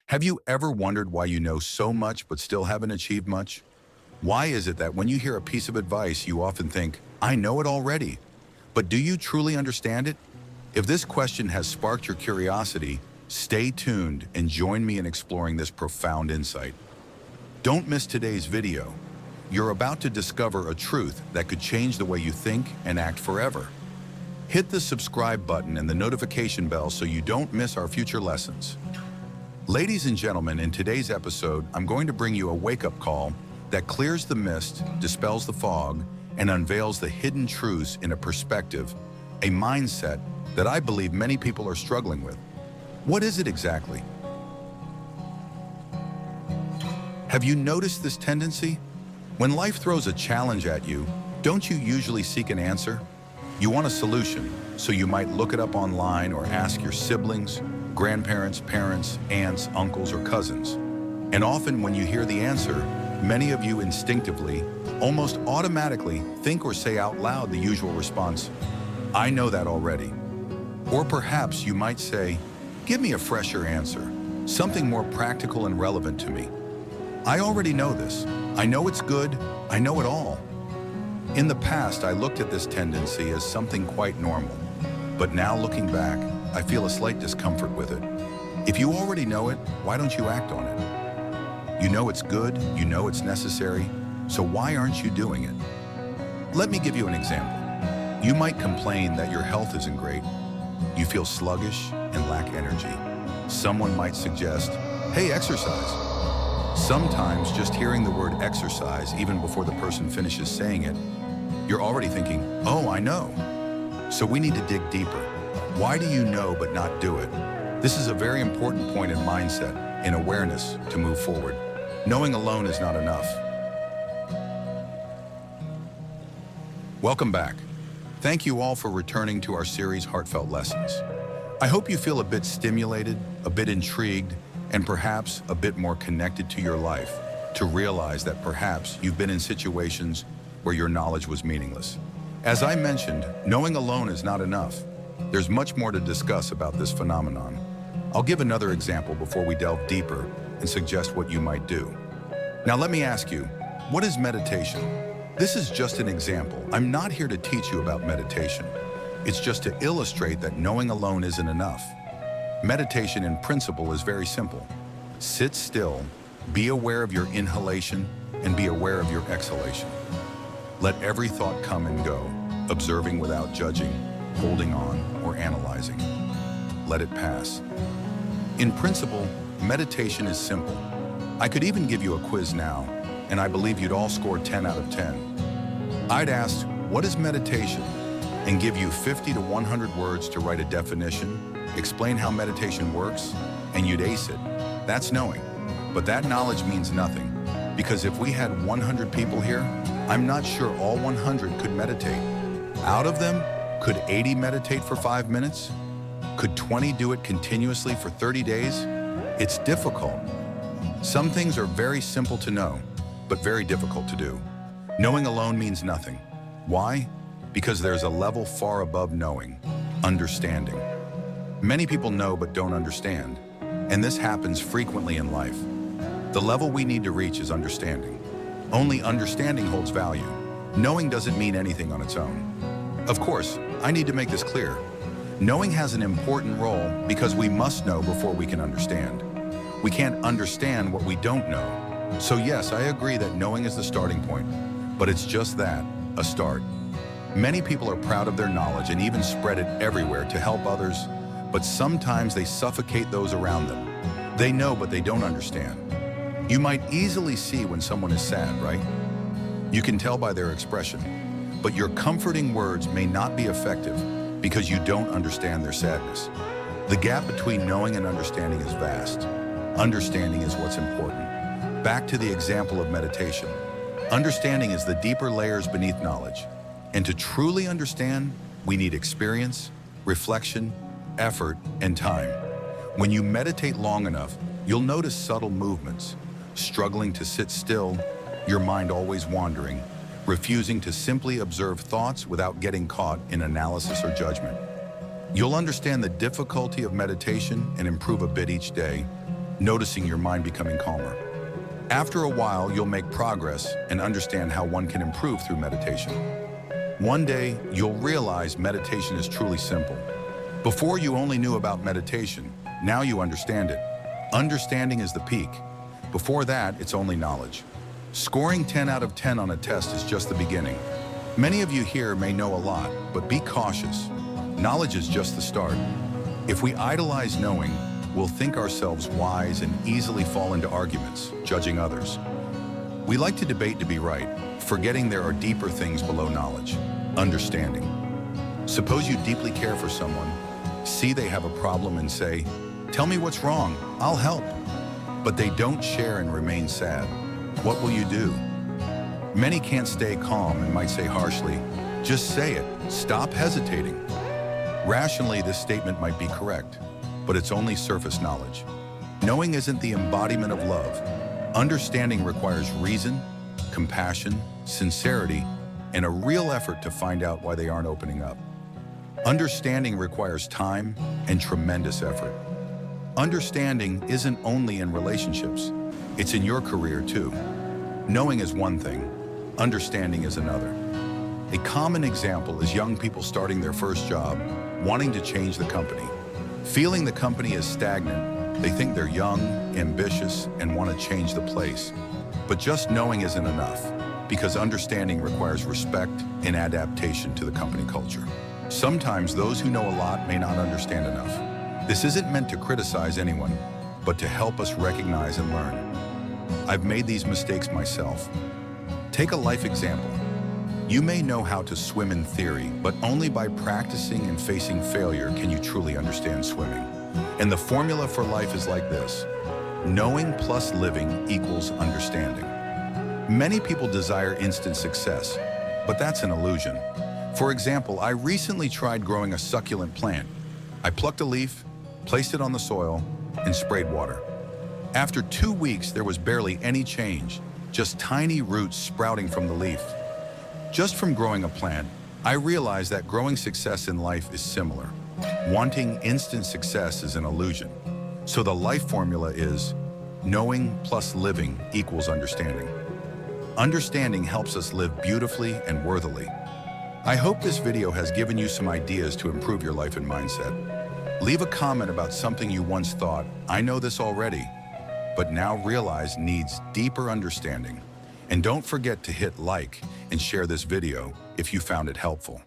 Have you ever wondered why you know so much but still haven't achieved much? Why is it that when you hear a piece of advice, you often think, I know it already? But do you truly understand it? If this question has sparked your curiosity, stay tuned and join me in exploring this profound insight. Don't miss today's video. You're about to discover a truth that could change the way you think and act forever. Hit the subscribe button and the notification bell so you don't miss our future lessons. Ladies and gentlemen, in today's episode, I'm going to bring you a wake-up call that clears the mist, dispels the fog, and unveils the hidden truths in a perspective, a mindset that I believe many people are struggling with. What is it exactly? Have you noticed this tendency? When life throws a challenge at you, don't you usually seek an answer? You want a solution, so you might look it up online or ask your siblings, grandparents, parents, aunts, uncles, or cousins. And often when you hear the answer, many of you instinctively, almost automatically, think or say out loud the usual response, I know that already. Or perhaps you might say, give me a fresher answer, something more practical and relevant to me. I already know this. I know it's good. I know it all. In the past, I looked at this tendency as something quite normal. But now looking back, I feel a slight discomfort with it. If you already know it, why don't you act on it? You know it's good, you know it's necessary, so why aren't you doing it? Let me give you an example. You might complain that your health isn't great. You feel sluggish and lack energy. Someone might suggest, hey, exercise. Sometimes just hearing the word exercise, even before the person finishes saying it, you're already thinking, oh, I know. So we need to dig deeper. Why do you know but not do it? This is a very important point in mindset, in awareness, to move forward. Knowing alone is not enough. Welcome back. Thank you all for returning to our series Heartfelt Lessons. I hope you feel a bit stimulated, a bit intrigued, and perhaps a bit more connected to your life, to realize that perhaps you've been in situations where your knowledge was meaningless. As I mentioned, knowing alone is not enough. There's much more to discuss about this phenomenon. I'll give another example before we delve deeper and suggest what you might do. Now let me ask you, what is meditation? This is just an example. I'm not here to teach you about meditation. It's just to illustrate that knowing alone isn't enough. Meditation in principle is very simple. Sit still, be aware of your inhalation, and be aware of your exhalation. Let every thought come and go, observing without judging, holding on, or analyzing. Let it pass. In principle, meditation is simple. I could even give you a quiz now, and I believe you'd all score 10 out of 10. I'd ask, what is meditation? And give you 50 to 100 words to write a definition, explain how meditation works, and you'd ace it. That's knowing. But that knowledge means nothing, because if we had 100 people here, I'm not sure all 100 could meditate. Out of them, could 80 meditate for 5 minutes? Could 20 do it continuously for 30 days? It's difficult. Some things are very simple to know, but very difficult to do. Knowing alone means nothing. Why? Because there's a level far above knowing, understanding. Many people know but don't understand, and this happens frequently in life. The level we need to reach is understanding. Only understanding holds value. Knowing doesn't mean anything on its own. Of course, I need to make this clear. Knowing has an important role because we must know before we can understand. We can't understand what we don't know. So yes, I agree that knowing is the starting point, but it's just that, a start. Many people are proud of their knowledge and even spread it everywhere to help others, but sometimes they suffocate those around them. They know, but they don't understand. You might easily see when someone is sad, right? You can tell by their expression, but your comforting words may not be effective because you don't understand their sadness. The gap between knowing and understanding is vast. Understanding is what's important. Back to the example of meditation. Understanding is the deeper layers beneath knowledge. And to truly understand, we need experience, reflection, effort, and time. When you meditate long enough, you'll notice subtle movements, struggling to sit still, your mind always wandering, refusing to simply observe thoughts without getting caught in analysis or judgment. You'll understand the difficulty of meditation and improve a bit each day. noticing your mind becoming calmer. After a while, you'll make progress and understand how one can improve through meditation. One day, you'll realize meditation is truly simple. Before you only knew about meditation, now you understand it. Understanding is the peak. Before that, it's only knowledge. Scoring 10 out of 10 on a test is just the beginning. Many of you here may know a lot, but be cautious. Knowledge is just the start. If we idolize knowing, we'll think ourselves wise and easily fall into arguments, judging others. We like to debate to be right, forgetting there are deeper things below knowledge. Understanding. Suppose you deeply care for someone, see they have a problem and say, "Tell me what's wrong, I'll help." But they don't share and remain sad. What will you do? Many can't stay calm and might say harshly, "Just say it, stop hesitating." Rationally, this statement might be correct, but it's only surface knowledge. Knowing isn't the embodiment of love. Understanding requires reason, compassion, sincerity, and a real effort to find out why they aren't opening up. Understanding requires time and tremendous effort. Understanding isn't only in relationships, it's in your career too. Knowing is one thing, understanding is another. A common example is young people starting their first job, wanting to change the company. Feeling the company is stagnant, they think they're young, ambitious, and want to change the place. But just knowing isn't enough, because understanding requires respect and adaptation to the company culture. Sometimes those who know a lot may not understand enough. This isn't meant to criticize anyone, but to help us recognize and learn. I've made these mistakes myself. Take a life example. You may know how to swim in theory, but only by practicing and facing failure can you truly understand swimming. And the formula for life is like this: knowing plus living equals understanding. Many people desire instant success, but that's an illusion. For example, I recently tried growing a succulent plant. I plucked a leaf, placed it on the soil, and sprayed water. After 2 weeks, there was barely any change, just tiny roots sprouting from the leaf. Just from growing a plant, I realized that growing success in life is similar. Wanting instant success is an illusion. So the life formula is knowing plus living equals understanding. Understanding helps us live beautifully and worthily. I hope this video has given you some ideas to improve your life and mindset. Leave a comment about something you once thought, "I know this already," but now realize needs deeper understanding. And don't forget to hit like and share this video if you found it helpful.